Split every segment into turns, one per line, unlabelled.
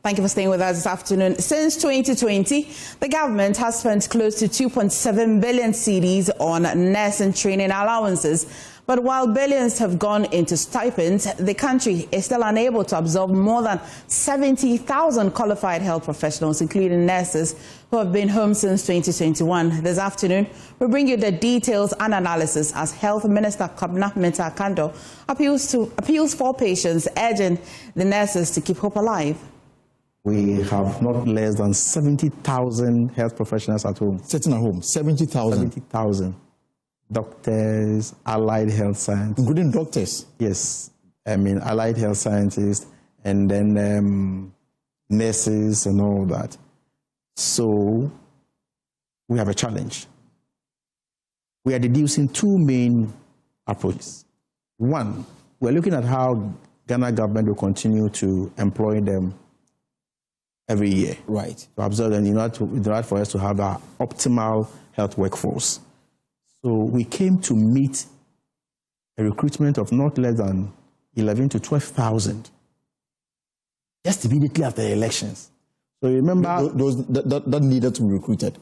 Thank you for staying with us this afternoon. Since 2020, the government has spent close to 2.7 billion cedis on nursing training allowances. But while billions have gone into stipends, the country is still unable to absorb more than 70,000 qualified health professionals, including nurses, who have been home since 2021. This afternoon, we bring you the details and analysis as Health Minister Kwabena Mensah-Akando appeals for patients, urging the nurses to keep hope alive.
We have not less than 70,000 health professionals at home.
Sitting at home, 70,000?
70,000. Doctors, allied health scientists.
Including doctors?
Yes. Allied health scientists, and then nurses and all that. So we have a challenge. We are deducing two main approaches. One, we're looking at how Ghana government will continue to employ them every year.
Right.
To observe them in order for us to have our optimal health workforce. So we came to meet a recruitment of not less than 11 to 12,000 just immediately after the elections. So remember...
That needed to be recruited?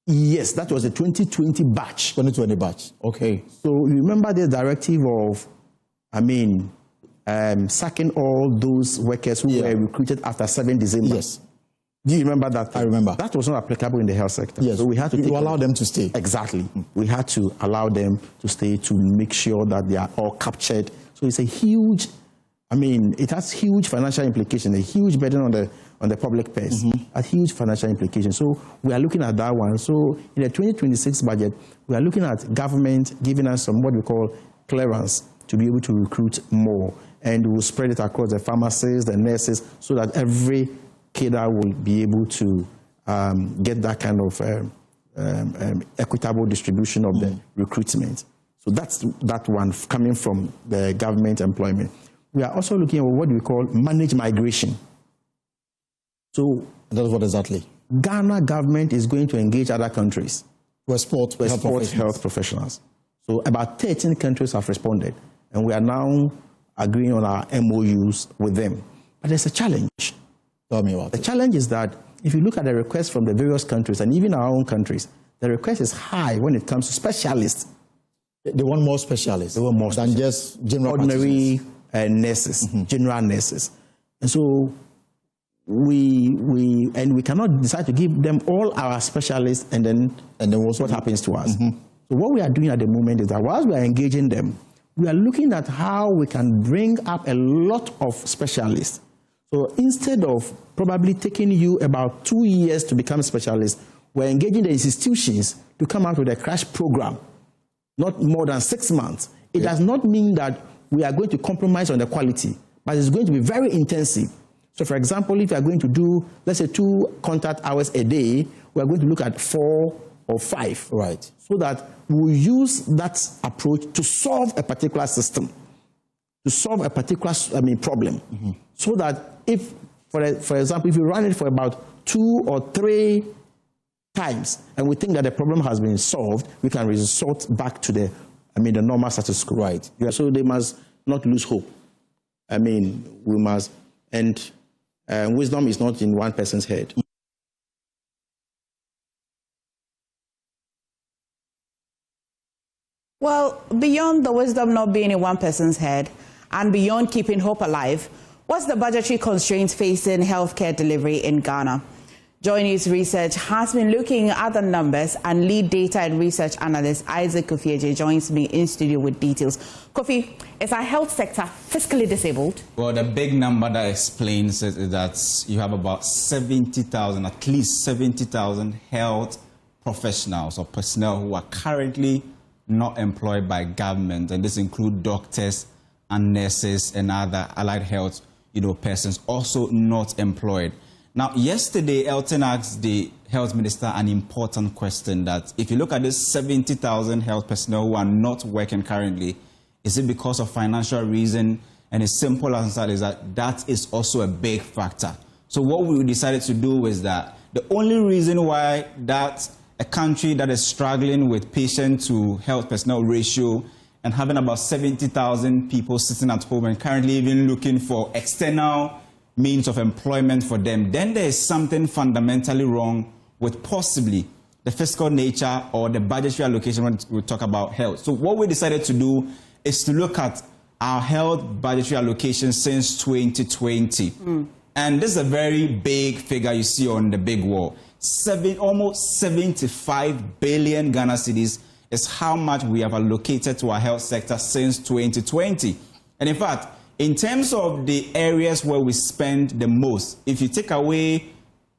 Yes, that was the 2020 batch.
2020 batch, okay.
So you remember the directive of, sacking all those workers who were recruited after 7 December.
Yes.
Do you remember that?
I remember.
That was not applicable in the health sector.
Yes.
So we had to
allow them to stay.
Exactly. We had to allow them to stay to make sure that they are all captured. So it's a huge, it has huge financial implications, a huge burden on the public purse, a huge financial implication. So we are looking at that one. So in the 2026 budget, we are looking at government giving us some what we call clearance to be able to recruit more. And we will spread it across the pharmacists, the nurses, so that every cadre will be able to get that kind of equitable distribution of the recruitment. So that's that one coming from the government employment. We are also looking at what we call managed migration. So
that's what exactly?
Ghana government is going to engage other countries
to export
health professionals. So about 13 countries have responded, and we are now agreeing on our MOUs with them. But there's a challenge.
Tell me about
it. The challenge is that if you look at the requests from the various countries and even our own countries, the request is high when it comes to specialists.
They want more specialists.
They want more
than just general
ordinary nurses, general nurses. And so we cannot decide to give them all our specialists and then what happens to us. So what we are doing at the moment is that whilst we are engaging them, we are looking at how we can bring up a lot of specialists. So instead of probably taking you about 2 years to become a specialist, we're engaging the institutions to come out with a crash program, not more than 6 months. It does not mean that we are going to compromise on the quality, but it's going to be very intensive. So for example, if you are going to do, let's say 2 contact hours a day, we are going to look at 4 or 5.
Right.
So that we'll use that approach to solve a particular system, to solve a particular problem. So that if, for example, if you run it for about 2 or 3 times and we think that the problem has been solved, we can resort back to the normal status quo.
Right.
So they must not lose hope. We must, and wisdom is not in one person's head.
Well, beyond the wisdom not being in one person's head and beyond keeping hope alive, what's the budgetary constraints facing healthcare delivery in Ghana? JoyNews Research has been looking at the numbers, and lead data and research analyst Isaac Kofi joins me in studio with details. Kofi, is our health sector fiscally disabled?
Well, the big number that explains it is that you have about 70,000, at least 70,000 health professionals or personnel who are currently not employed by government, and this includes doctors and nurses and other allied health persons also not employed. Now, yesterday, Elton asked the health minister an important question, that if you look at this 70,000 health personnel who are not working currently, is it because of financial reason? And a simple answer is that is also a big factor. So what we decided to do is that the only reason why that a country that is struggling with patient to health personnel ratio and having about 70,000 people sitting at home and currently even looking for external means of employment for them, then there is something fundamentally wrong with possibly the fiscal nature or the budgetary allocation when we talk about health. So what we decided to do is to look at our health budgetary allocation since 2020. And this is a very big figure you see on the big wall. Almost 75 billion Ghana cedis is how much we have allocated to our health sector since 2020. And in fact, in terms of the areas where we spend the most, if you take away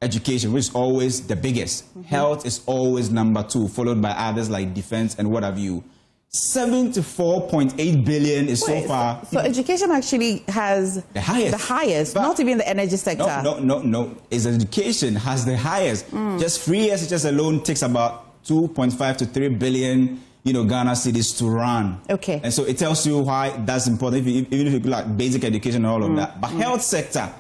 education, which is always the biggest, health is always number 2, followed by others like defense and what have you. 74.8 billion is so far.
So education actually has
the highest. But
not even the energy sector.
No. It's education has the highest. Just free SHS alone takes about 2.5 to 3 billion, Ghana cedis to run.
Okay.
And so it tells you why that's important, even if you like basic education and all of that. But health sector,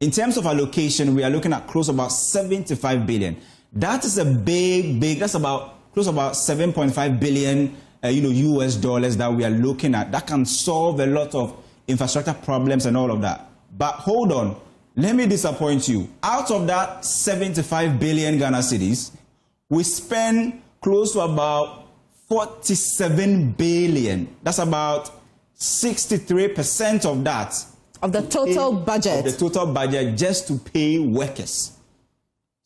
in terms of allocation, we are looking at close to about 75 billion. That is a big, that's about close to about 7.5 billion US dollars that we are looking at. That can solve a lot of infrastructure problems and all of that. But hold on, let me disappoint you. Out of that 75 billion Ghana cedis, we spend close to about 47 billion. That's about 63% of that.
Of the total budget.
Of the total budget just to pay workers,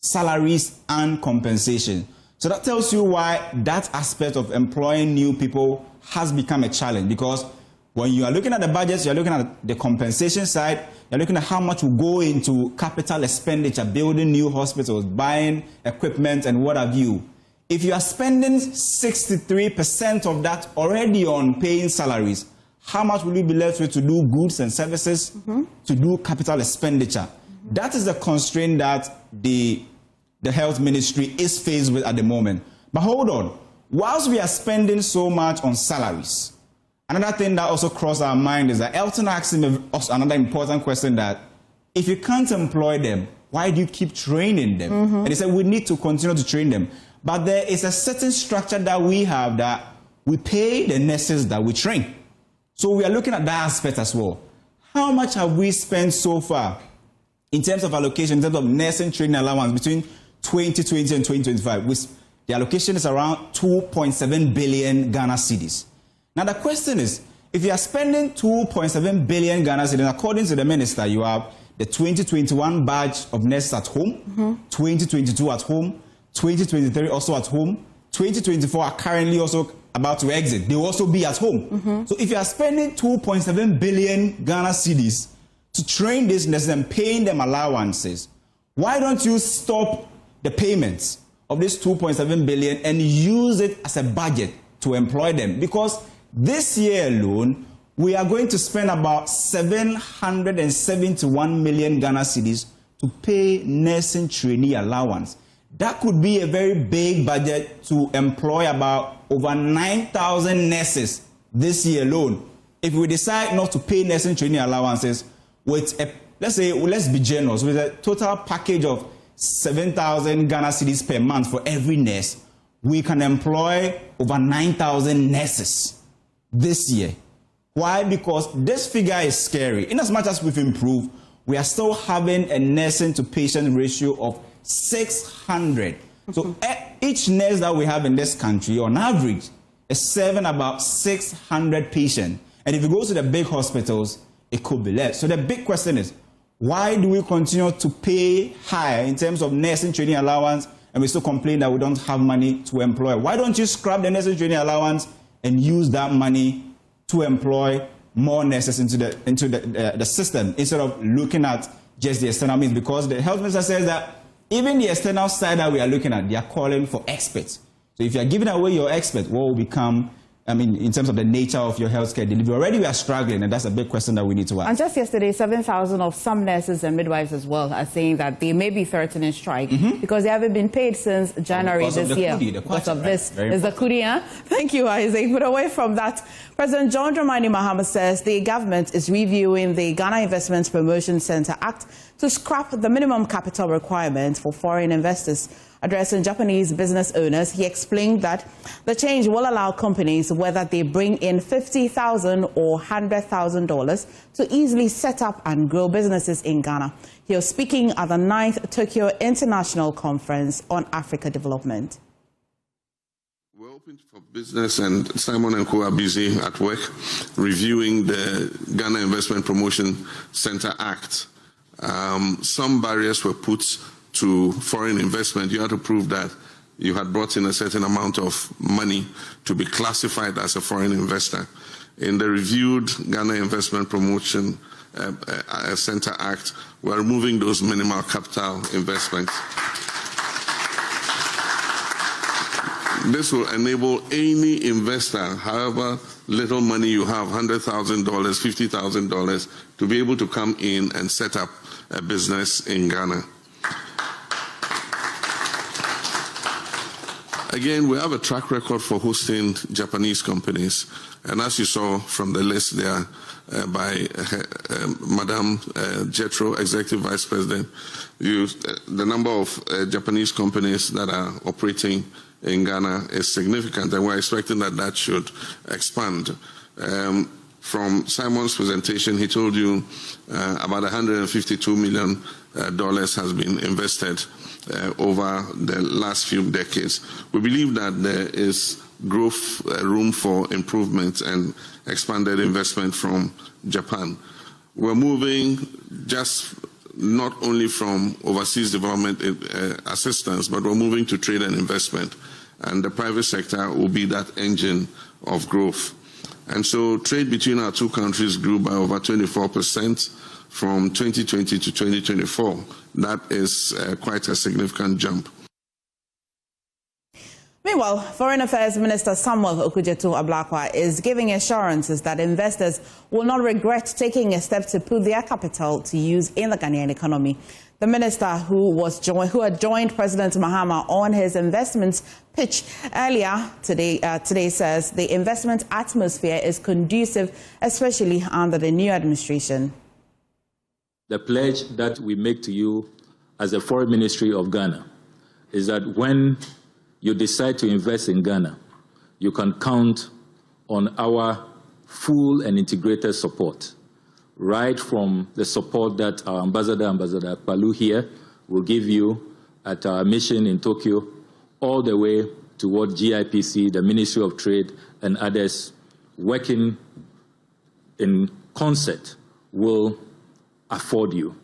salaries and compensation. So that tells you why that aspect of employing new people has become a challenge, because when you are looking at the budgets, you're looking at the compensation side, you're looking at how much will go into capital expenditure, building new hospitals, buying equipment and what have you. If you are spending 63% of that already on paying salaries, how much will you be left with to do goods and services, to do capital expenditure? That is the constraint that the health ministry is faced with at the moment. But hold on, whilst we are spending so much on salaries, another thing that also crossed our mind is that Elton asked him another important question, that if you can't employ them, why do you keep training them? And he said, we need to continue to train them. But there is a certain structure that we have that we pay the nurses that we train. So we are looking at that aspect as well. How much have we spent so far in terms of allocation, in terms of nursing training allowance between 2020 and 2025? The allocation is around 2.7 billion Ghana cedis. Now the question is, if you are spending 2.7 billion Ghana cedis, according to the minister, you have the 2021 batch of nurses at home, 2022 at home, 2023 also at home, 2024 are currently also about to exit. They will also be at home. So if you are spending 2.7 billion Ghana cedis to train these nurses and paying them allowances, why don't you stop the payments of this 2.7 billion and use it as a budget to employ them? Because this year alone, we are going to spend about 771 million Ghana cedis to pay nursing trainee allowance. That could be a very big budget to employ about over 9,000 nurses this year alone. If we decide not to pay nursing training allowances with let's be generous, with a total package of 7,000 Ghana cedis per month for every nurse, we can employ over 9,000 nurses this year. Why? Because this figure is scary. In as much as we've improved, we are still having a nursing to patient ratio of 600. So each nurse that we have in this country, on average, is serving about 600 patients. And if you go to the big hospitals, it could be less. So the big question is, why do we continue to pay higher in terms of nursing training allowance, and we still complain that we don't have money to employ? Why don't you scrap the nursing training allowance and use that money to employ more nurses into the system, instead of looking at just the external means? Because the health minister says that even the external side that we are looking at, they are calling for experts. So if you are giving away your expert, what will become, in terms of the nature of your healthcare delivery? Already we are struggling, and that's a big question that we need to ask.
And just yesterday, 7,000 of some nurses and midwives as well are saying that they may be threatening strike because they haven't been paid since January this year. Because of this is the Kudi, huh? Thank you, Isaac. But away from that, President John Dramani Mahama says the government is reviewing the Ghana Investment Promotion Center Act to scrap the minimum capital requirement for foreign investors. Addressing Japanese business owners, he explained that the change will allow companies, whether they bring in $50,000 or $100,000, to easily set up and grow businesses in Ghana. He was speaking at the 9th Tokyo International Conference on Africa Development.
We're open for business, and Simon and Co are busy at work reviewing the Ghana Investment Promotion Center Act. Some barriers were put to foreign investment. You had to prove that you had brought in a certain amount of money to be classified as a foreign investor. In the reviewed Ghana Investment Promotion Center Act, we're removing those minimal capital investments. This will enable any investor, however little money you have, $100,000, $50,000, to be able to come in and set up a business in Ghana. Again, we have a track record for hosting Japanese companies. And as you saw from the list there by Madame Jetro, Executive Vice President, the number of Japanese companies that are operating in Ghana is significant, and we're expecting that that should expand. From Simon's presentation, he told you about $152 million has been invested over the last few decades. We believe that there is growth room for improvement and expanded investment from Japan. We're moving just not only from overseas development assistance, but we're moving to trade and investment. And the private sector will be that engine of growth. And so trade between our two countries grew by over 24% from 2020 to 2024. That is quite a significant jump.
Meanwhile, Foreign Affairs Minister Samuel Okudzeto-Ablakwa is giving assurances that investors will not regret taking a step to put their capital to use in the Ghanaian economy. The minister, who had joined President Mahama on his investments pitch earlier today says the investment atmosphere is conducive, especially under the new administration.
The pledge that we make to you as the Foreign Ministry of Ghana is that when you decide to invest in Ghana, you can count on our full and integrated support, right from the support that our Ambassador Palu here will give you at our mission in Tokyo, all the way toward GIPC, the Ministry of Trade, and others working in concert will afford you.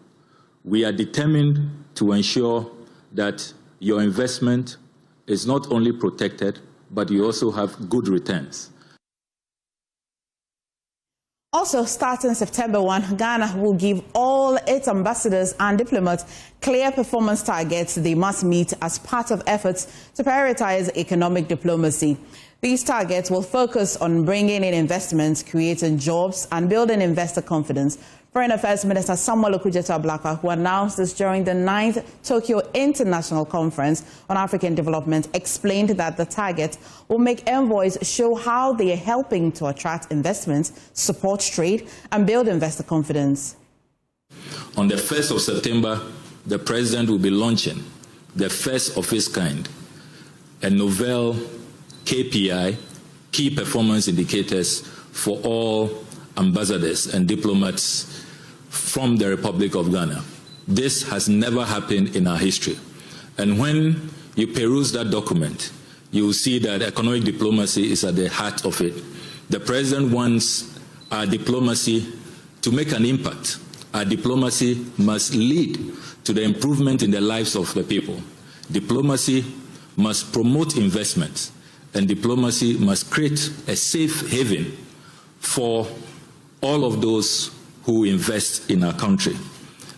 We are determined to ensure that your investment is not only protected, but you also have good returns.
Also, starting September 1, Ghana will give all its ambassadors and diplomats clear performance targets they must meet as part of efforts to prioritize economic diplomacy. These targets will focus on bringing in investments, creating jobs, and building investor confidence. Foreign Affairs Minister Samuel Okudzeto-Ablakwa, who announced this during the 9th Tokyo International Conference on African Development, explained that the target will make envoys show how they are helping to attract investments, support trade, and build investor confidence.
On the 1st of September, the President will be launching the first of its kind, a novel KPI, key performance indicators, for all ambassadors and diplomats from the Republic of Ghana. This has never happened in our history. And when you peruse that document, you will see that economic diplomacy is at the heart of it. The President wants our diplomacy to make an impact. Our diplomacy must lead to the improvement in the lives of the people. Diplomacy must promote investment, and diplomacy must create a safe haven for all of those who invest in our country.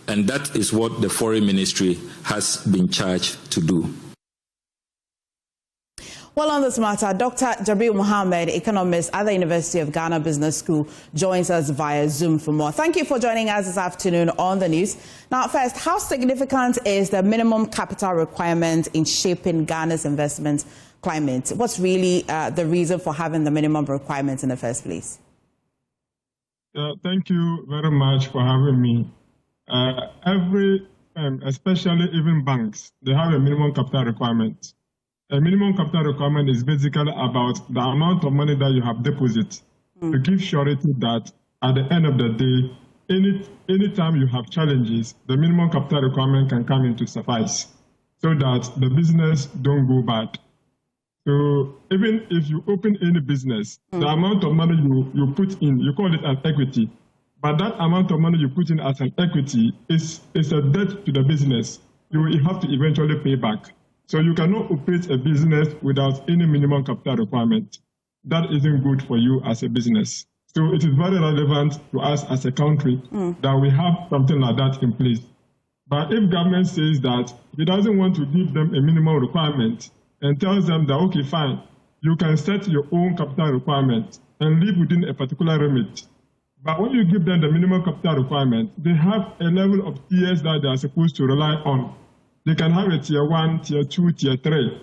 And that is what the Foreign Ministry has been charged to do.
Well, on this matter, Dr. Jabril Mohammed, economist at the University of Ghana Business School, joins us via Zoom for more. Thank you for joining us this afternoon on the news. Now, first, how significant is the minimum capital requirement in shaping Ghana's investment climate? What's really the reason for having the minimum requirements in the first place?
Thank you very much for having me. Every especially even banks, they have a minimum capital requirement. A minimum capital requirement is basically about the amount of money that you have deposited to give surety that at the end of the day, any time you have challenges, the minimum capital requirement can come in to suffice so that the business don't go bad. So even if you open any business, the amount of money you put in, you call it an equity, but that amount of money you put in as an equity is a debt to the business. You will have to eventually pay back. So you cannot operate a business without any minimum capital requirement. That isn't good for you as a business. So it is very relevant to us as a country that we have something like that in place. But if government says that it doesn't want to give them a minimum requirement and tells them that, okay, fine, you can set your own capital requirement and live within a particular remit. But when you give them the minimum capital requirement, they have a level of tiers that they are supposed to rely on. They can have a tier 1, tier 2, tier 3.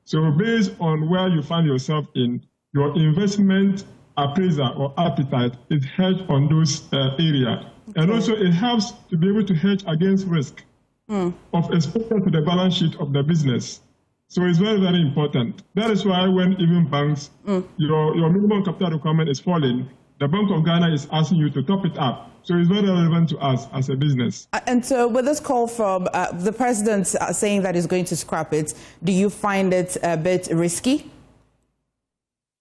So based on where you find yourself in, your investment appraisal or appetite is hedged on those areas. And also it helps to be able to hedge against risk of exposure to the balance sheet of the business. So it's very, very important. That is why when even banks, your minimum capital requirement is falling, the Bank of Ghana is asking you to top it up. So it's very relevant to us as a business.
And so with this call from the president saying that he's going to scrap it, do you find it a bit risky?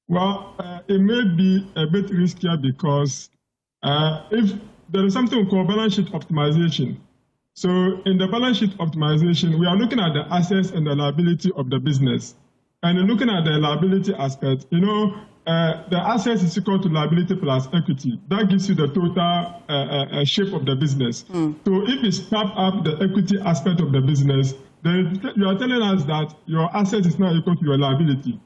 Well, it may be a bit riskier because if there is something called balance sheet optimization. So in the balance sheet optimization, we are looking at the assets and the liability of the business. And in looking at the liability aspect, the assets is equal to liability plus equity. That gives you the total shape of the business. So if you step up the equity aspect of the business, then you are telling us that your asset is not equal to your liability.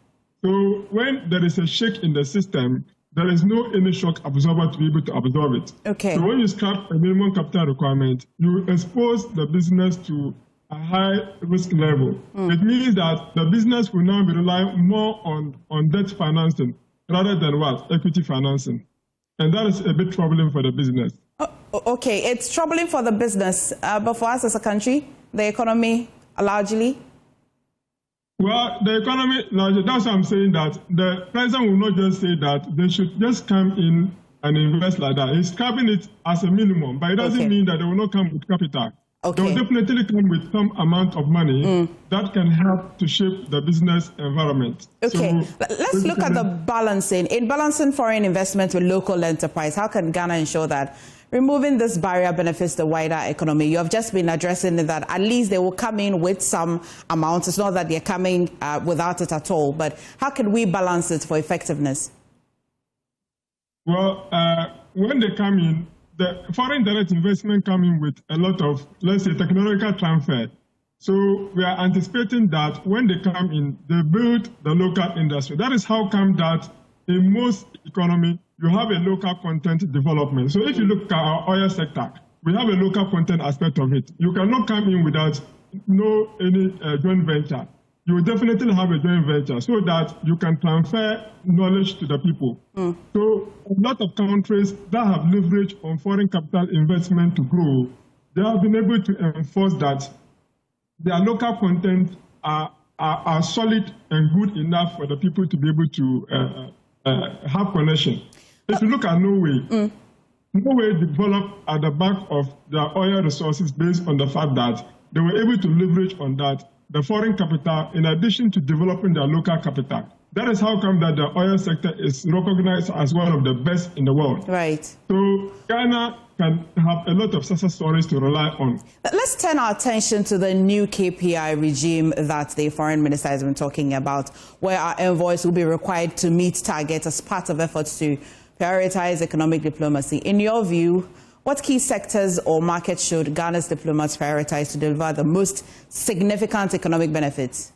So when there is a shake in the system, there is no any shock absorber to be able to absorb it.
Okay.
So when you scrap a minimum capital requirement, you expose the business to a high risk level. It means that the business will now be relying more on debt financing rather than what? Equity financing. And that is a bit troubling for the business.
Okay, it's troubling for the business, but for us as a country, the economy largely?
Well, the economy, that's why I'm saying that the president will not just say that they should just come in and invest like that. He's capping it as a minimum, but it doesn't mean that they will not come with capital.
Okay.
They will definitely come with some amount of money that can help to shape the business environment.
Okay,
So
let's look at the balancing. In balancing foreign investment with local enterprise, how can Ghana ensure that removing this barrier benefits the wider economy? You have just been addressing that at least they will come in with some amount. It's not that they're coming without it at all, but how can we balance it for effectiveness?
Well, when they come in, the foreign direct investment come in with a lot of, let's say, technological transfer. So we are anticipating that when they come in, they build the local industry. That is how come that in most economy, you have a local content development. So if you look at our oil sector, we have a local content aspect of it. You cannot come in without any joint venture. You will definitely have a joint venture so that you can transfer knowledge to the people. So a lot of countries that have leveraged on foreign capital investment to grow, they have been able to enforce that their local content are solid and good enough for the people to be able to have connection. If you look at Norway, Norway developed at the back of their oil resources based on the fact that they were able to leverage on that, the foreign capital, in addition to developing their local capital. That is how come that the oil sector is recognized as one of the best in the world.
Right.
So Ghana can have a lot of success stories to rely on.
Let's turn our attention to the new KPI regime that the foreign minister has been talking about, where our envoys will be required to meet targets as part of efforts to prioritize economic diplomacy. In your view, what key sectors or markets should Ghana's diplomats prioritize to deliver the most significant economic benefits?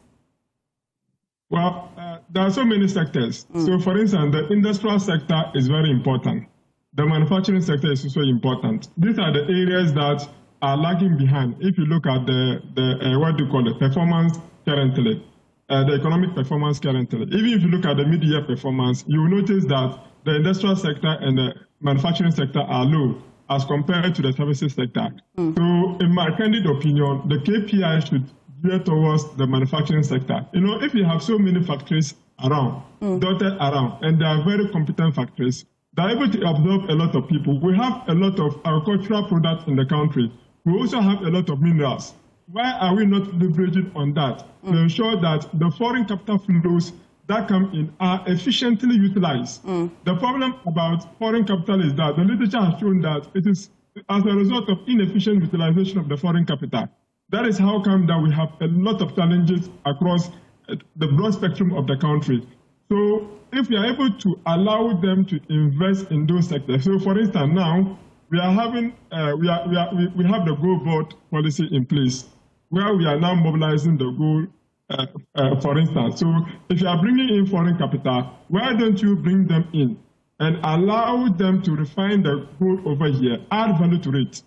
Well, there are so many sectors. So, for instance, the industrial sector is very important. The manufacturing sector is also important. These are the areas that are lagging behind. If you look at the performance currently, the economic performance currently. Even if you look at the mid-year performance, you will notice that the industrial sector and the manufacturing sector are low. as compared to the services sector. So in my candid opinion, the KPI should gear towards the manufacturing sector. You know, if you have so many factories around, dotted around, and they are very competent factories, they're able to absorb a lot of people. We have a lot of agricultural products in the country. We also have a lot of minerals. Why are we not leveraging on that to ensure that the foreign capital flows that come in are efficiently utilized? The problem about foreign capital is that the literature has shown that it is as a result of inefficient utilization of the foreign capital. That is how come that we have a lot of challenges across the broad spectrum of the country. So if we are able to allow them to invest in those sectors, so for instance now we are having we have the gold board policy in place where we are now mobilizing the gold, for instance. So if you are bringing in foreign capital, why don't you bring them in and allow them to refine the gold over here, add value to it?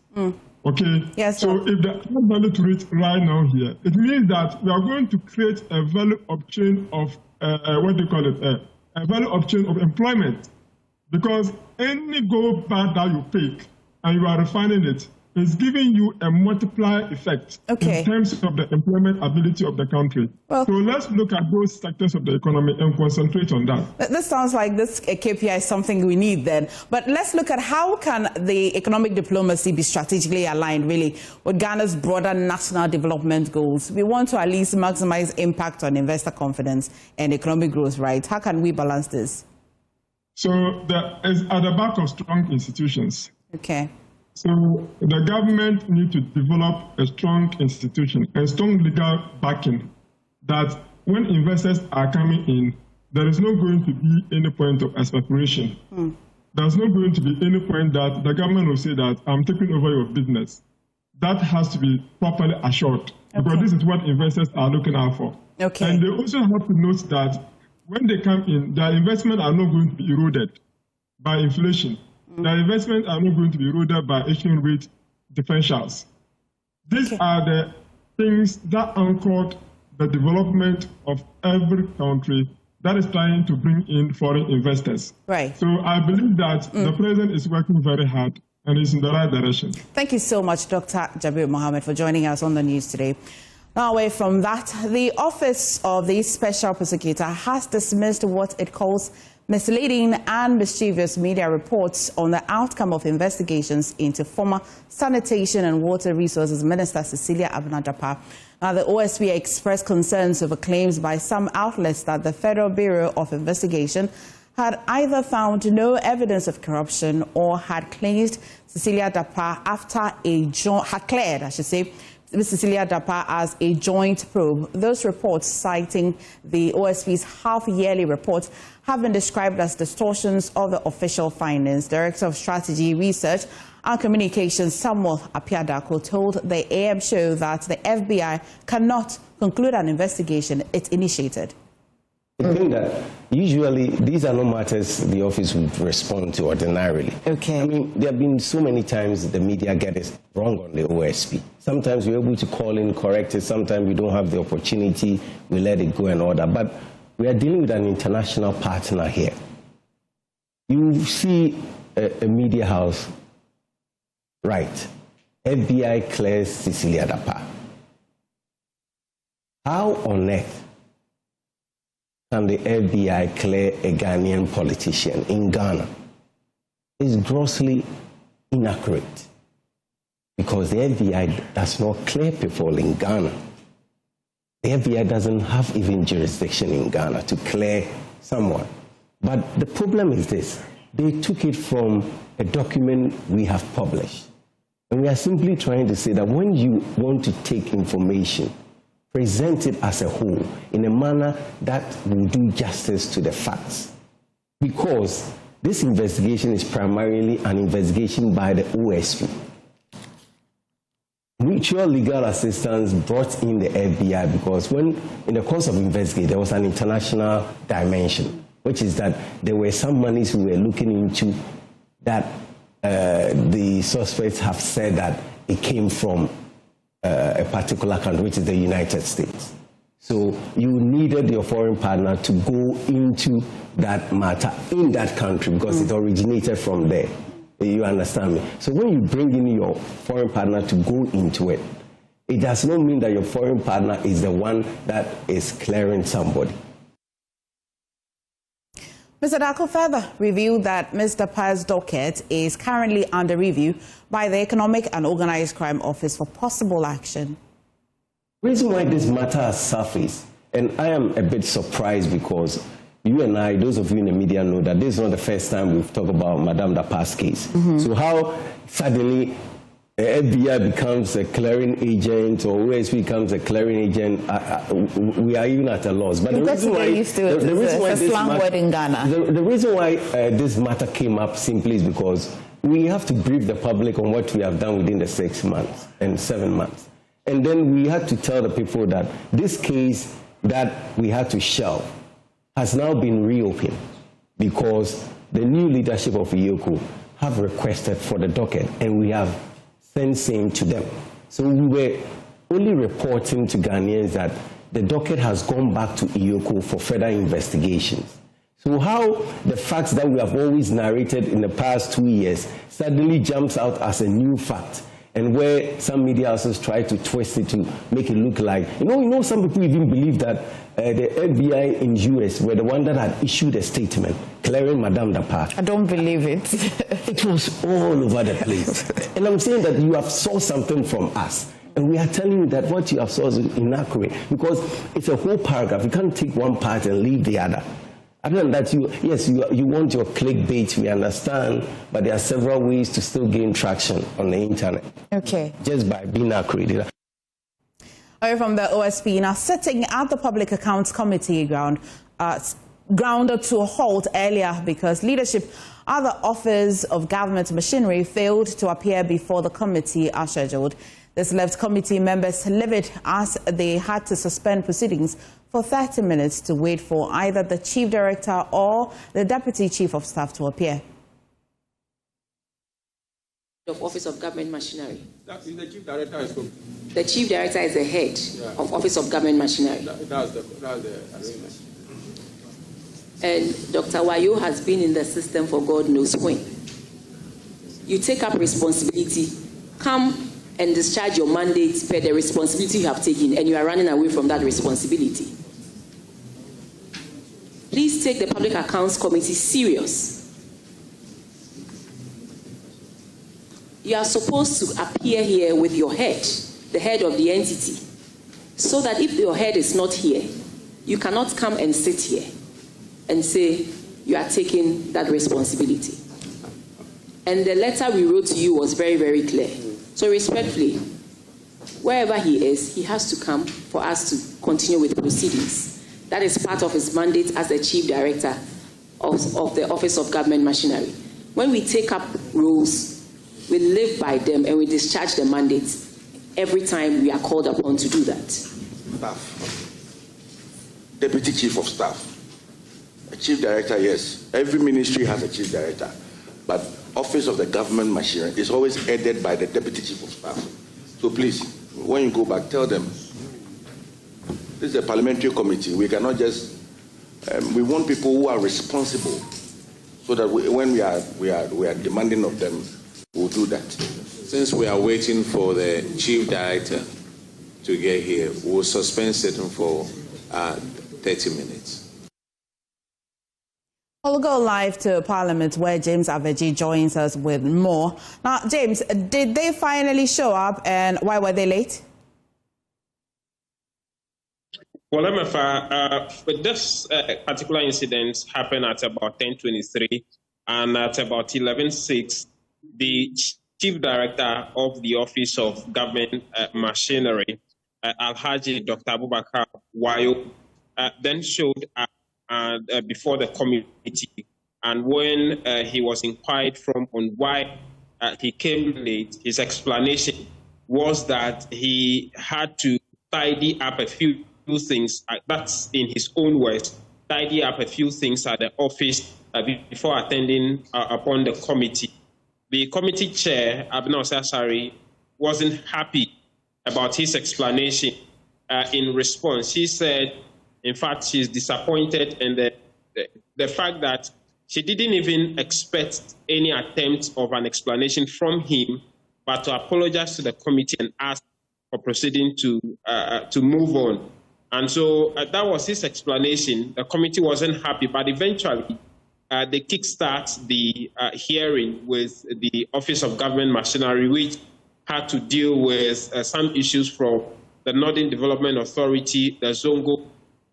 Okay.
Yes.
So if the add value to it right now here, it means that we are going to create a value of chain of what do you call it? A value of chain of employment, because any gold bar that you pick and you are refining it is giving you a multiplier effect in terms of the employment ability of the country. Well, so let's look at those sectors of the economy and concentrate on that.
This sounds like this KPI is something we need then. But let's look at how can the economic diplomacy be strategically aligned really with Ghana's broader national development goals. We want to at least maximize impact on investor confidence and economic growth, right? How can we balance this?
So is at the back of strong institutions.
Okay.
So the government needs to develop a strong institution, a strong legal backing that when investors are coming in, there is not going to be any point of expropriation. There's not going to be any point that the government will say that I'm taking over your business. That has to be properly assured because this is what investors are looking out for. And they also have to note that when they come in, their investments are not going to be eroded by inflation. Their investments are not going to be eroded by exchange rate differentials. These are the things that anchored the development of every country that is trying to bring in foreign investors.
Right.
So I believe that the president is working very hard and is in the right direction.
Thank you so much, Dr. Jabir Mohammed, for joining us on the news today. Now, away from that, the Office of the Special Prosecutor has dismissed what it calls misleading and mischievous media reports on the outcome of investigations into former Sanitation and Water Resources Minister Cecilia Abena-Dapaah. Now, the OSP expressed concerns over claims by some outlets that the Federal Bureau of Investigation had either found no evidence of corruption or had cleared Cecilia Dapaah Cecilia Dapaah as a joint probe. Those reports, citing the OSP's half-yearly report, have been described as distortions of the official findings. Director of Strategy, Research and Communications, Samuel Apiadako, told the AM show that the FBI cannot conclude an investigation it initiated.
I think that usually these are not matters the office would respond to ordinarily. I mean, there have been so many times the media get it wrong on the OSP. Sometimes we're able to call in, correct it. Sometimes we don't have the opportunity. We let it go and all that. But we are dealing with an international partner here. You see a media house, right? FBI clears Cecilia Dapaah. How on earth can the FBI clear a Ghanaian politician in Ghana? Is grossly inaccurate because the FBI does not clear people in Ghana. The FBI doesn't have even jurisdiction in Ghana to clear someone. But the problem is this: they took it from a document we have published. And we are simply trying to say that when you want to take information, present it as a whole in a manner that will do justice to the facts. Because this investigation is primarily an investigation by the OSP. Mutual legal assistance brought in the FBI because when, in the course of investigation, there was an international dimension, which is that there were some monies we were looking into that the suspects have said that it came from a particular country, which is the United States. So you needed your foreign partner to go into that matter in that country because it originated from there. You understand me? So when you bring in your foreign partner to go into it, it does not mean that your foreign partner is the one that is clearing somebody.
Mr. Darko further revealed that Mr. Pai's docket is currently under review by the Economic and Organized Crime Office for possible action.
The reason why this matter has surfaced, and I am a bit surprised because you and I, those of you in the media, know that this is not the first time we've talked about Madame Dapa's case. So how suddenly FBI becomes a clearing agent or OSP becomes a clearing agent, we are even at a loss. But the reason why, the reason why this matter came up simply is because we have to brief the public on what we have done within the 6 months and 7 months. And then we had to tell the people that this case that we had to shelve has now been reopened because the new leadership of IOCO have requested for the docket, and we have sent same to them. So we were only reporting to Ghanaians that the docket has gone back to IOCO for further investigations. So how the facts that we have always narrated in the past 2 years suddenly jumps out as a new fact, and where some media houses try to twist it to make it look like, some people even believe that the FBI in US were the one that had issued a statement clearing Madame Dapa.
I don't believe it.
It was all over the place. And I'm saying that you have saw something from us. And we are telling you that what you have saw is inaccurate because it's a whole paragraph. You can't take one part and leave the other. Other than that, you want your clickbait, we understand, but there are several ways to still gain traction on the internet.
Okay.
Just by being accurate.
From the OSP, now sitting at the Public Accounts Committee grounded to a halt earlier because leadership at the Office of Government Machinery failed to appear before the committee as scheduled. This left committee members livid as they had to suspend proceedings for 30 minutes to wait for either the Chief Director or the Deputy Chief of Staff to appear.
Of Office of Government Machinery.
The Chief Director is from...
The Chief Director is the head of Office of Government Machinery.
That's the arrangement.
And Dr. Wayo has been in the system for God knows when. You take up responsibility, come and discharge your mandate per the responsibility you have taken, and you are running away from that responsibility. Please take the Public Accounts Committee serious. You are supposed to appear here with your head, the head of the entity, so that if your head is not here, you cannot come and sit here and say you are taking that responsibility. And the letter we wrote to you was very, very clear. So respectfully, wherever he is, he has to come for us to continue with proceedings. That is part of his mandate as the Chief Director of the Office of Government Machinery. When we take up roles, we live by them and we discharge the mandates every time we are called upon to do that.
Staff. Deputy Chief of Staff. A Chief Director, yes. Every ministry has a Chief Director. But Office of the Government Machinery is always headed by the Deputy Chief of Staff. So please, when you go back, tell them, this is a parliamentary committee. We cannot just, we want people who are responsible so that when we are demanding of them, we'll do that.
Since we are waiting for the Chief Director to get here, we'll suspend sitting for 30 minutes.
We'll go live to Parliament where James Aveji joins us with more. Now, James, did they finally show up and why were they late?
Well, MFA, this particular incident happened at about 10:23 and at about 11:06, the Chief Director of the Office of Government Machinery, Alhaji Dr. Abubakar Wayo, then showed up before the committee. And when he was inquired from on why he came late, his explanation was that he had to tidy up a few things, that's in his own words, tidy up a few things at the office before attending upon the committee. The committee chair, Abna Osasari, wasn't happy about his explanation. In response, she said, in fact, she's disappointed in the fact that she didn't even expect any attempt of an explanation from him, but to apologize to the committee and ask for proceeding to move on. And so that was his explanation. The committee wasn't happy, but eventually they kickstart the hearing with the Office of Government Machinery, which had to deal with some issues from the Northern Development Authority, the Zongo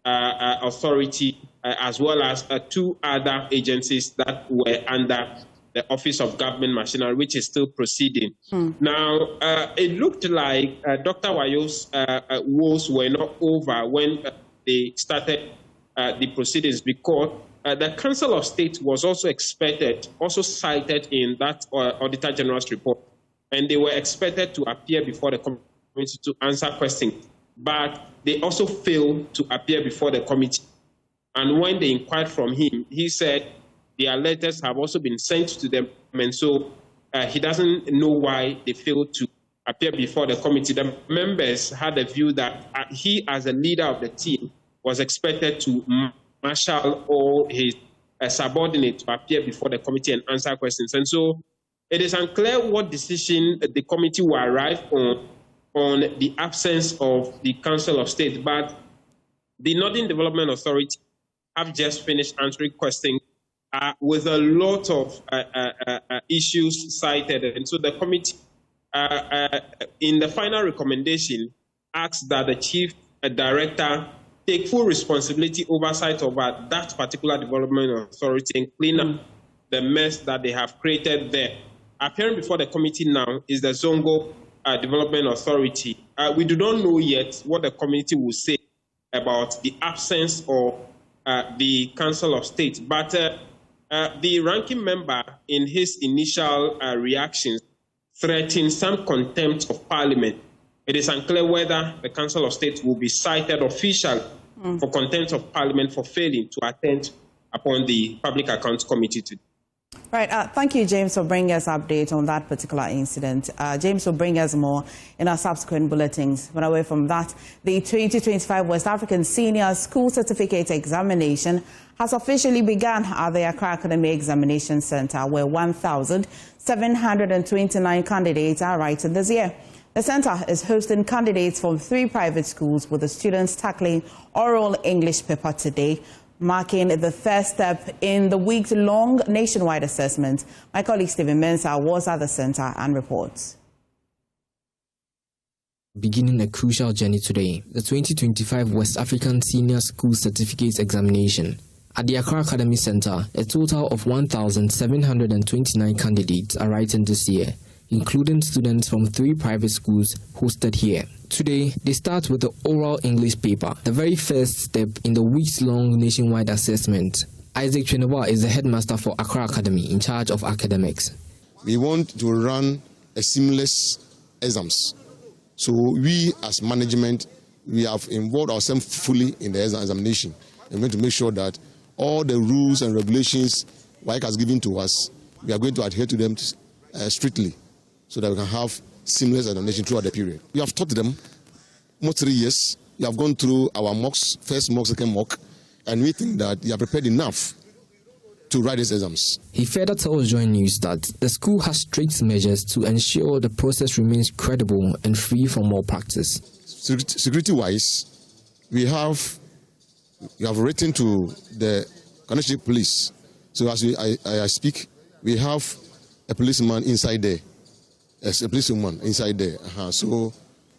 Authority, as well as two other agencies that were under the Office of Government Machinery, which is still proceeding. Now, it looked like Dr. Wayo's woes were not over when they started the proceedings, because the Council of State was also cited in that Auditor General's report, and they were expected to appear before the committee to answer questions, but they also failed to appear before the committee. And when they inquired from him, he said their letters have also been sent to them, and so he doesn't know why they failed to appear before the committee. The members had a view that he, as a leader of the team, was expected to marshal all his subordinates to appear before the committee and answer questions. And so it is unclear what decision the committee will arrive on the absence of the Council of State. But the Northern Development Authority have just finished answering questions with a lot of issues cited. And so the committee, in the final recommendation, asks that the Chief Director take full responsibility oversight over that particular development authority and clean up the mess that they have created there. Appearing before the committee now is the Zongo Development Authority. We do not know yet what the committee will say about the absence of the Council of State, but the ranking member, in his initial reactions, threatened some contempt of Parliament. It is unclear whether the Council of State will be cited officially for contempt of Parliament for failing to attend upon the Public Accounts Committee today.
Right. Thank you, James, for bringing us an update on that particular incident. James will bring us more in our subsequent bulletins. But away from that, the 2025 West African Senior School Certificate Examination has officially begun at the Accra Academy Examination Center, where 1,729 candidates are writing this year. The center is hosting candidates from 3 private schools, with the students tackling oral English paper today, marking the first step in the week-long nationwide assessment. My colleague Stephen Mensah was at the center and reports.
Beginning a crucial journey today, the 2025 West African Senior School Certificate Examination. At the Accra Academy Center, a total of 1,729 candidates are writing this year, including students from 3 private schools hosted here. Today, they start with the oral English paper, the very first step in the weeks-long nationwide assessment. Isaac Cheneba is the headmaster for Accra Academy in charge of academics.
We want to run a seamless exams. So we as management, we have involved ourselves fully in the examination. We want to make sure that all the rules and regulations WAEC has given to us, we are going to adhere to them strictly, so that we can have seamless examination throughout the period. We have taught them almost 3 years. We have gone through our mocks, first mock, second mock, and we think that they are prepared enough to write these exams.
He further tells JoyNews that the school has strict measures to ensure the process remains credible and free from malpractice.
Security-wise, we have written to the Kaneship Police. So as I speak, we have a policeman inside there. As a policewoman inside there. So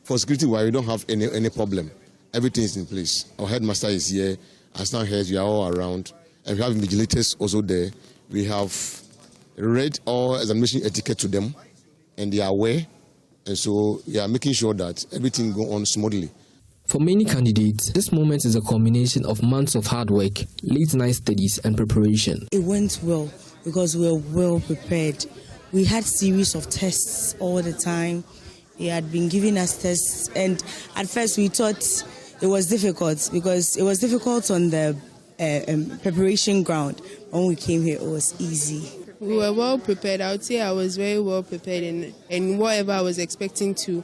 for security-wise, we don't have any problem. Everything is in place. Our headmaster is here. Assistant heads, we are all around. And we have vigilators also there. We have read all examination etiquette to them, and they are aware. And so we are making sure that everything goes on smoothly.
For many candidates, this moment is a combination of months of hard work, late-night studies, and preparation.
It went well because we were well prepared. We had series of tests all the time. They had been giving us tests, and at first we thought it was difficult because it was difficult on the preparation ground. When we came here, it was easy.
We were well prepared. I would say I was very well prepared in whatever I was expecting to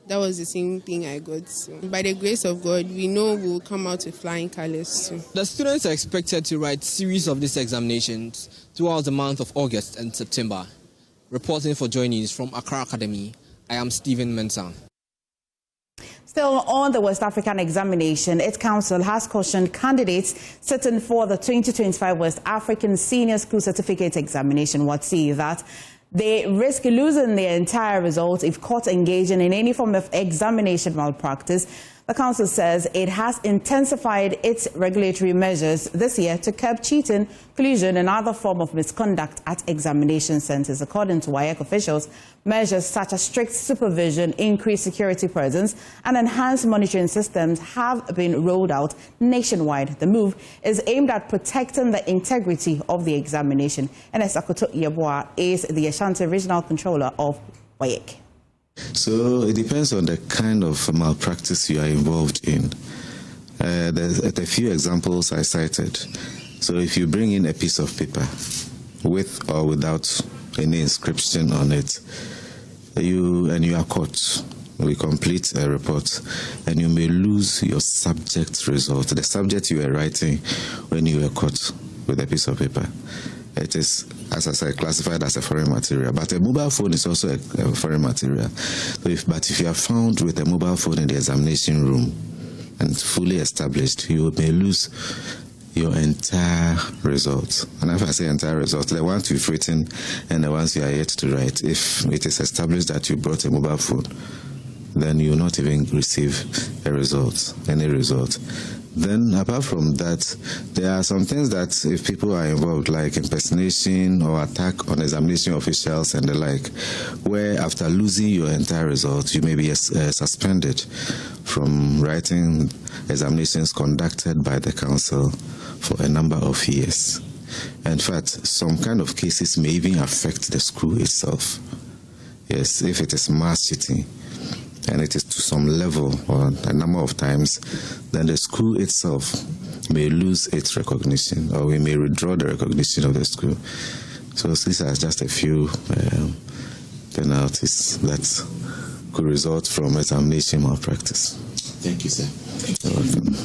That was the same thing I got. So, by the grace of God, we know we'll come out with flying colors too.
The students are expected to write series of these examinations throughout the month of August and September. Reporting for JoyNews from Accra Academy, I am Stephen Mensah.
Still on the West African examination, its council has cautioned candidates sitting for the 2025 West African Senior School Certificate Examination, WATSE, that they risk losing their entire result if caught engaging in any form of examination malpractice. The council says it has intensified its regulatory measures this year to curb cheating, collusion and other form of misconduct at examination centers. According to WAEC officials, measures such as strict supervision, increased security presence and enhanced monitoring systems have been rolled out nationwide. The move is aimed at protecting the integrity of the examination. And Sakoto Yeboah is the Ashanti Regional Controller of WAEC.
So it depends on the kind of malpractice you are involved in. There's a few examples I cited. So if you bring in a piece of paper with or without any inscription on it, you are caught, we complete a report, and you may lose your subject result, the subject you were writing when you were caught with a piece of paper. It is, as I said, classified as a foreign material. But a mobile phone is also a foreign material. But if you are found with a mobile phone in the examination room and fully established, you may lose your entire result. And if I say entire result, the ones you've written and the ones you are yet to write, if it is established that you brought a mobile phone, then you will not even receive a result, any result. Then, apart from that, there are some things that if people are involved, like impersonation or attack on examination officials and the like, where after losing your entire result, you may be suspended from writing examinations conducted by the council for a number of years. In fact, some kind of cases may even affect the school itself. Yes, if it is mass cheating, and it is to some level or a number of times, then the school itself may lose its recognition, or we may withdraw the recognition of the school. So these are just a few penalties that could result from examination malpractice.
Thank you, sir.
You're welcome.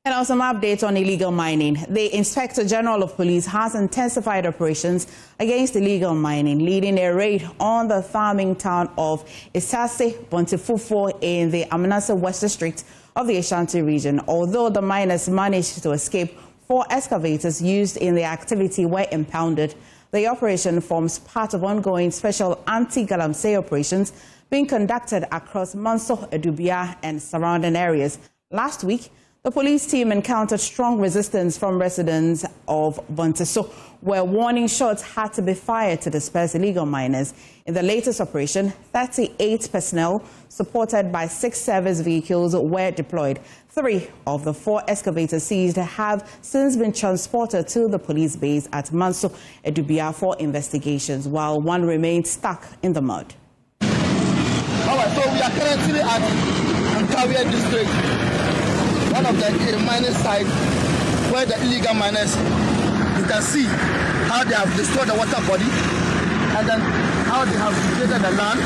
And also some updates on illegal mining. The Inspector General of Police has intensified operations against illegal mining, leading a raid on the farming town of Isase Bontifufo in the Amanase West District of the Ashanti region. Although the miners managed to escape, 4 excavators used in the activity were impounded. The operation forms part of ongoing special anti-galamsey operations being conducted across Manso, Edubia and surrounding areas. Last week, the police team encountered strong resistance from residents of Bonteso, where warning shots had to be fired to disperse illegal miners. In the latest operation, 38 personnel, supported by 6 service vehicles, were deployed. 3 of the 4 excavators seized have since been transported to the police base at Manso, Edubia for investigations, while 1 remained stuck in the mud.
All right, so we are currently at Ankaria district, one of the mining sites where the illegal miners, you can see how they have destroyed the water body and then how they have degraded the land.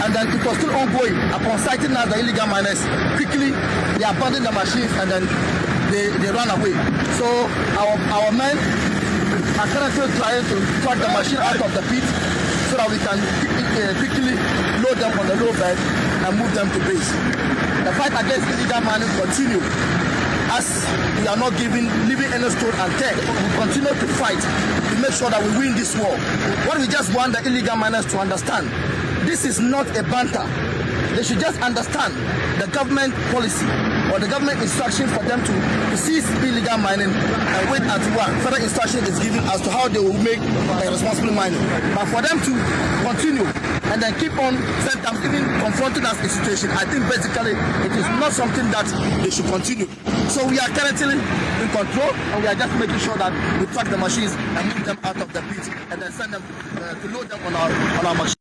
And then it was still ongoing. Upon sighting now the illegal miners, quickly they abandoned the machines and then they ran away. So our men are currently trying to track the machine out of the pit so that we can quickly load them on the low bed and move them to base. The fight against illegal mining continue as we are not leaving any stone unturned. We continue to fight to make sure that we win this war. What we just want the illegal miners to understand, this is not a banter. They should just understand the government policy or the government instruction for them to cease illegal mining and wait until further instruction is given as to how they will make responsible mining. But for them to continue and then keep on sometimes even confronting us in situation, I think basically it is not something that they should continue. So we are currently in control and we are just making sure that we track the machines and move them out of the pit and then send them to load them on our machines.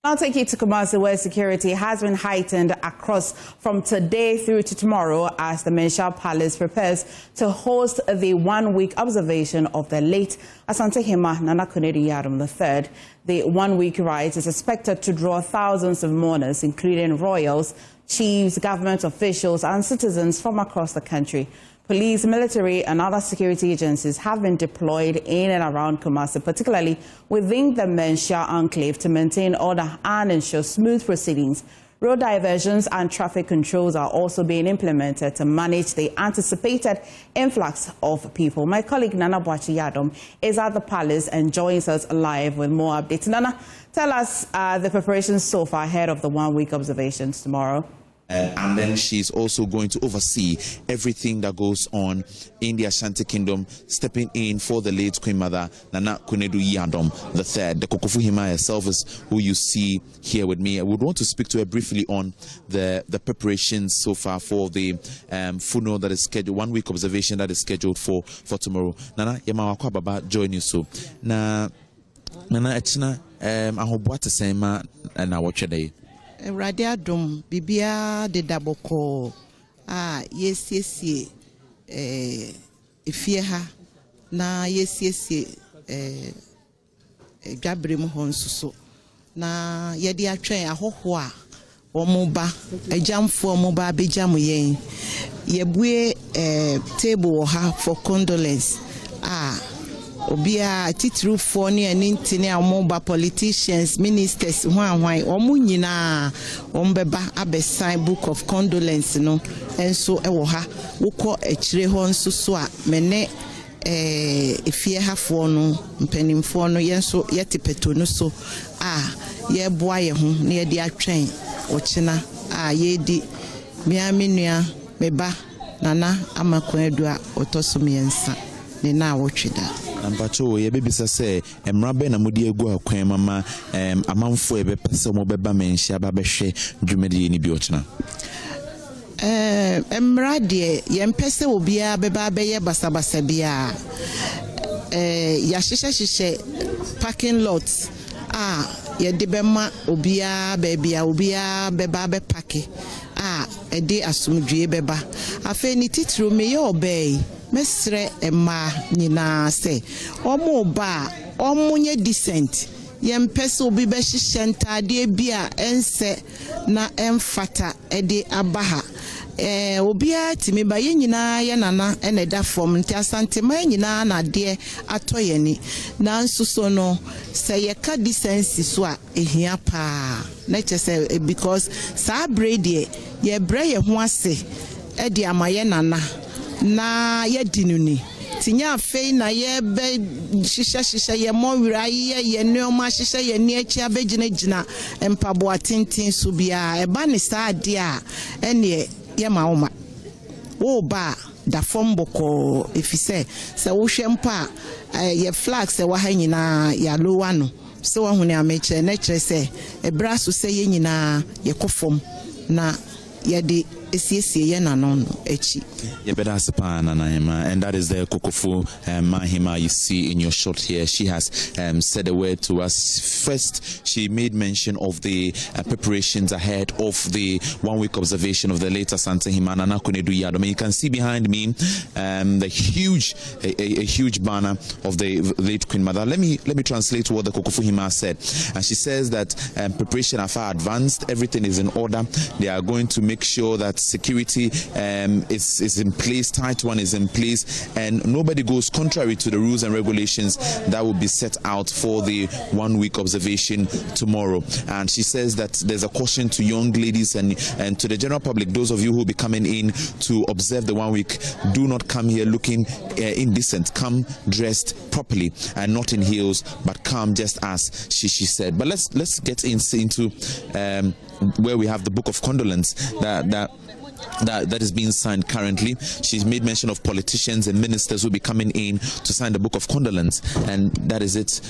I'll take you to Kumasi, where security has been heightened across from today through to tomorrow as the Mensha Palace prepares to host the one-week observation of the late Asante Hima Nana Konadu Yadom III. The one-week rite is expected to draw thousands of mourners, including royals, chiefs, government officials, and citizens from across the country. Police, military, and other security agencies have been deployed in and around Kumasi, particularly within the Mensha enclave, to maintain order and ensure smooth proceedings. Road diversions and traffic controls are also being implemented to manage the anticipated influx of people. My colleague Nana Boachi Yadom is at the palace and joins us live with more updates. Nana, tell us the preparations so far ahead of the one-week observations tomorrow.
And then she's also going to oversee everything that goes on in the Ashanti Kingdom, stepping in for the late Queen Mother Nana Konadu Yadom III. The Kokofu Hima herself is who you see here with me. I would want to speak to her briefly on the preparations so far for the funeral that is scheduled, one-week observation that is scheduled for tomorrow. Nana, yama wakwa baba JoyNews so na Nana echina ahoboate sema na watchede.
Radia dum bibia de daboko yes efie ha na yes Gabriel honsuso na yedi atwen ahoho a omuba ejamfo omuba bejamu yen yebue table ha for condolence obia titru for ne antini amoba politicians ministers hwan omu nyina ombeba abesign book of condolence no enso ewo ha wokọ ekire ho nso so a mene efie hafo no mpanimfo no yenso yetepeto no so ye boa ye ho na ye di atwen okina ye di miamenua meba Nana Amakonadu a otoso miensa ne na wotweda
Nampacho ye baby say emrabe na mudi egu akwan mama amanfo ebe pese mo beba menhia ba behwe dwumedi ni bi ochina
emrade ye mpese obia beba beye basabasa bia ya hihye parking lots ye de bema obia bebia obia beba be parke ede asumdwe beba afa ni titru me ye obey mesre ema nyina se omo ba omunye decent yempese obi be hihye ntade bia ense na emfata ede abaha obia timi ba ye nyina ye nana ene da form nti asante ma nyina na de atoye ni na nsuso no se ye ka decency so a ehia pa na chese because sa brede ye bre ye ho ase ede amaye nana na ye dinuni tinya afei na ye be hihye ye mowira ye neoma hihye ye ne achi abegina empabo atintin so bia eba ne sa ade a ene ye maoma wo ba da fomboko efise se wo hwempa ye flag se wa ha nyina ya lowa no se wo hune ameche na kire se ebra so se ye nyina ye kofom na ye de esiesie ye nanon echi
ye better sepa Nana, and that is the Kokofu Mahima you see in your shot here. She has said a word to us. First, she made mention of the preparations ahead of the one-week observation of the late Asante Hima Nana Konadu Yadom. You can see behind me the huge banner of the late Queen Mother. Let me translate what the Kokofu Hima said. And she says that preparation are far advanced. Everything is in order. They are going to make sure that security is in place, tight one is in place, and nobody goes contrary to the rules and regulations that will be set out for the one-week observation tomorrow. And she says that there's a caution to young ladies and to the general public, those of you who will be coming in to observe the 1 week, do not come here looking indecent. Come dressed properly and not in heels, but come just as she said. But let's get into where we have the book of condolence that that is being signed currently. She's made mention of politicians and ministers who will be coming in to sign the book of condolence, and that is it.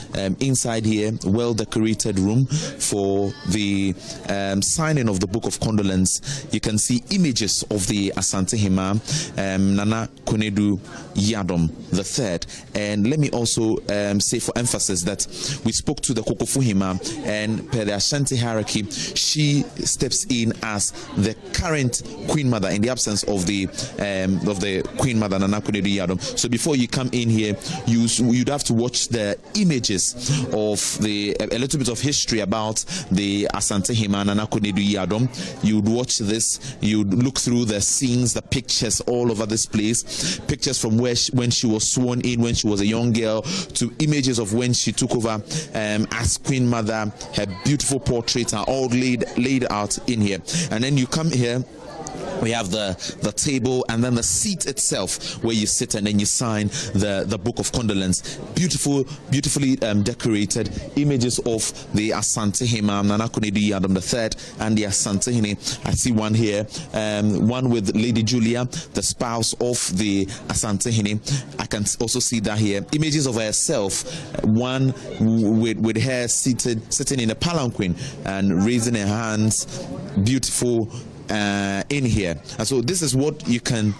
Inside here, well-decorated room for the signing of the book of condolence. You can see images of the Asante Hima, Nana Konadu Yadom III. And let me also say for emphasis that we spoke to the Kokofu Hima, and per the Ashanti hierarchy, she steps in as the current Queen Mother in the absence of the Queen Mother Nana Konadu Yadom. So before you come in here, you'd have to watch the images of a little bit of history about the Asante Hima Nana Konadu Yadom. You'd watch this, you'd look through the scenes, the pictures all over this place, pictures from when she was sworn in when she was a young girl, to images of when she took over as Queen Mother. Her beautiful portraits are all laid out in here. And then you come here, we have the table and then the seat itself where you sit and then you sign the book of condolence. Beautifully decorated images of the Asante Hima Nana Konadu Yadom III and the Asante Hine. I see one here, one with Lady Julia, the spouse of the Asante Hine. I can also see that here. Images of herself, one with her sitting in a palanquin and raising her hands. Beautiful in here. And so this is what you can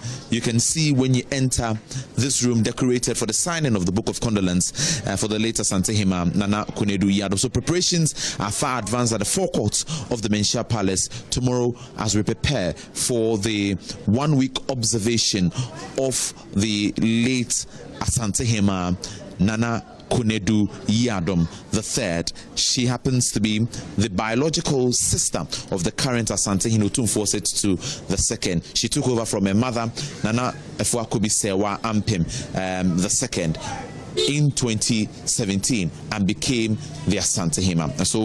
see when you enter this room, decorated for the signing of the book of condolence for the late Asante Hima Nana Konadu Yadom. So preparations are far advanced at the forecourt of the Menchia Palace tomorrow as we prepare for the 1 week observation of the late Asante Hima Nana Konadu Yadom III. She happens to be the biological sister of the current Asante Hine Otumfuo to the second. She took over from her mother, Nana Efuakobi Sewa Ampim II, in 2017 and became the Asante Hima. And so,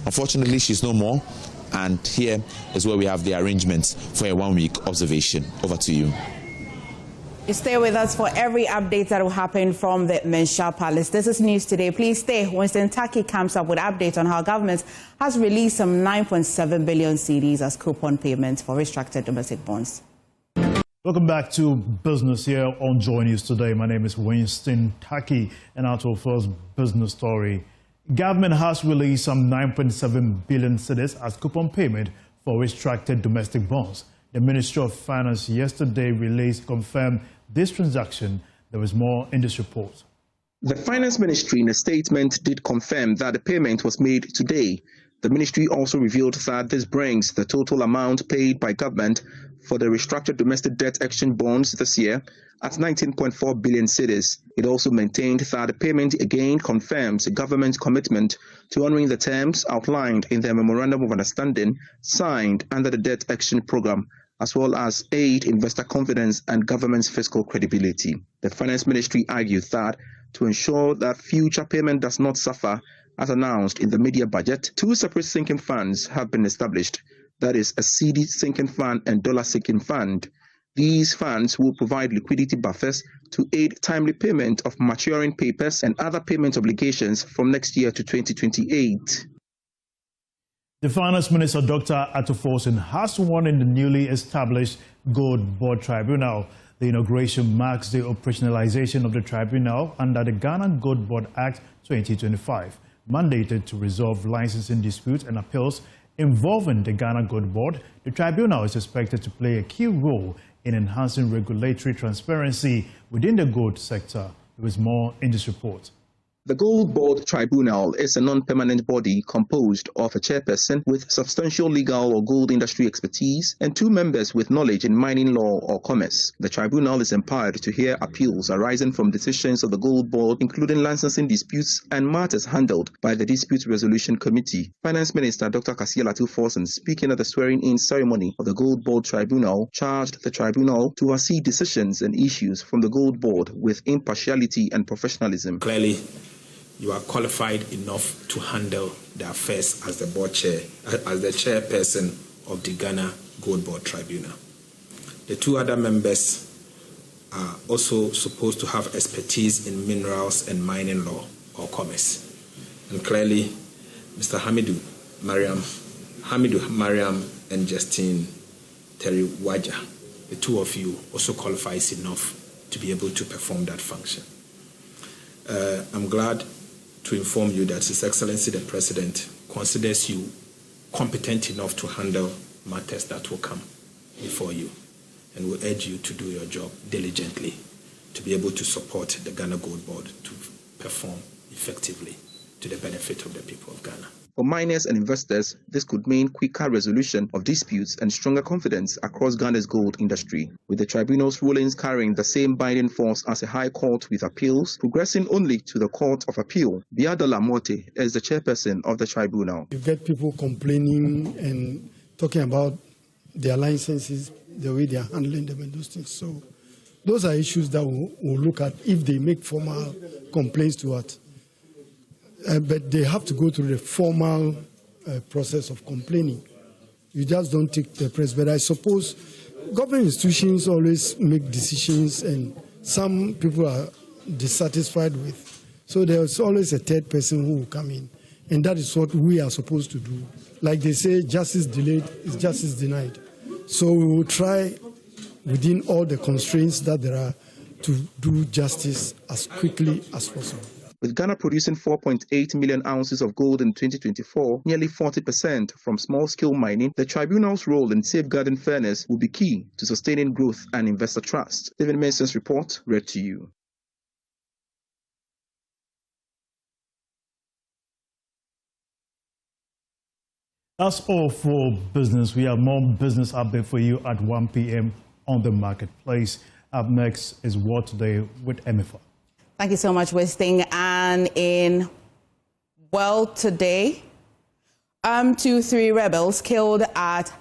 unfortunately, she's no more. And here is where we have the arrangements for a 1 week observation. Over to you.
You stay with us for every update that will happen from the Menchia Palace. This is News Today. Please stay. Winston Taki comes up with updates on how government has released some 9.7 billion cedis as coupon payments for restructured domestic bonds.
Welcome back to Business here on JoyNews Today. My name is Winston Taki, and our first business story. Government has released some 9.7 billion cedis as coupon payment for restructured domestic bonds. The Ministry of Finance yesterday confirmed this transaction. There is more in this report.
The Finance Ministry in a statement did confirm that the payment was made today. The ministry also revealed that this brings the total amount paid by government for the restructured domestic debt exchange bonds this year at 19.4 billion cedis. It also maintained that the payment again confirms the government's commitment to honoring the terms outlined in the Memorandum of Understanding signed under the debt exchange program, as well as aid investor confidence and government's fiscal credibility. The Finance Ministry argued that to ensure that future payment does not suffer, as announced in the media budget, two separate sinking funds have been established. That is a cedi sinking fund and dollar sinking fund. These funds will provide liquidity buffers to aid timely payment of maturing papers and other payment obligations from next year to 2028.
The Finance Minister, Dr. Atufosin, has sworn in the newly established Gold Board Tribunal. The inauguration marks the operationalization of the tribunal under the Ghana Gold Board Act 2025, mandated to resolve licensing disputes and appeals involving the Ghana Gold Board. The tribunal is expected to play a key role in enhancing regulatory transparency within the gold sector. There is more in this report.
The Gold Board Tribunal is a non-permanent body composed of a chairperson with substantial legal or gold industry expertise and two members with knowledge in mining law or commerce. The tribunal is empowered to hear appeals arising from decisions of the Gold Board, including licensing disputes and matters handled by the Dispute Resolution Committee. Finance Minister Dr. Kasiel Atufosin, speaking at the swearing-in ceremony of the Gold Board Tribunal, charged the tribunal to oversee decisions and issues from the Gold Board with impartiality and professionalism.
Clearly, you are qualified enough to handle the affairs as the board chair, as the chairperson of the Ghana Gold Board Tribunal. The two other members are also supposed to have expertise in minerals and mining law or commerce. And clearly, Mr. Hamidou, Mariam, and Justine Secretary Waja, the two of you also qualifies enough to be able to perform that function. I'm glad to inform you that His Excellency the President considers you competent enough to handle matters that will come before you, and will urge you to do your job diligently to be able to support the Ghana Gold Board to perform effectively to the benefit of the people of Ghana.
For miners and investors, this could mean quicker resolution of disputes and stronger confidence across Ghana's gold industry, with the tribunal's rulings carrying the same binding force as a high court with appeals, progressing only to the Court of Appeal. Biadola Mote is the chairperson of the tribunal.
You get people complaining and talking about their licenses, the way they are handling them and those things. So those are issues that we'll look at if they make formal complaints to us. But they have to go through the formal process of complaining. You just don't take the press. But I suppose government institutions always make decisions and some people are dissatisfied with. So there's always a third person who will come in. And that is what we are supposed to do. Like they say, justice delayed is justice denied. So we will try within all the constraints that there are to do justice as quickly as possible.
With Ghana producing 4.8 million ounces of gold in 2024, nearly 40% from small-scale mining, the tribunal's role in safeguarding fairness will be key to sustaining growth and investor trust. David Mason's report, read to you.
That's all for business. We have more business update for you at 1 p.m. on the marketplace. Up next is World Today with Emifa.
Thank you so much, Westing. And in World Today, 2-3 rebels killed at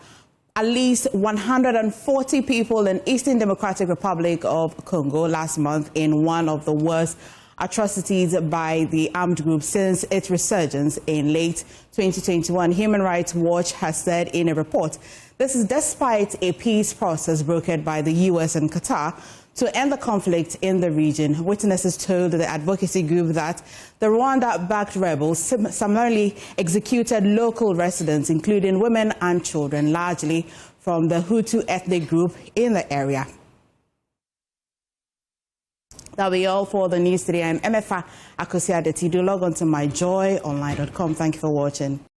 least 140 people in Eastern Democratic Republic of Congo last month in one of the worst atrocities by the armed group since its resurgence in late 2021. Human Rights Watch has said in a report. This is despite a peace process brokered by the U.S. and Qatar to end the conflict in the region. Witnesses told the advocacy group that the Rwanda-backed rebels summarily executed local residents, including women and children, largely from the Hutu ethnic group in the area. That'll be all for the news today. I'm MFA Akosia Deti. Do log on to myjoyonline.com. Thank you for watching.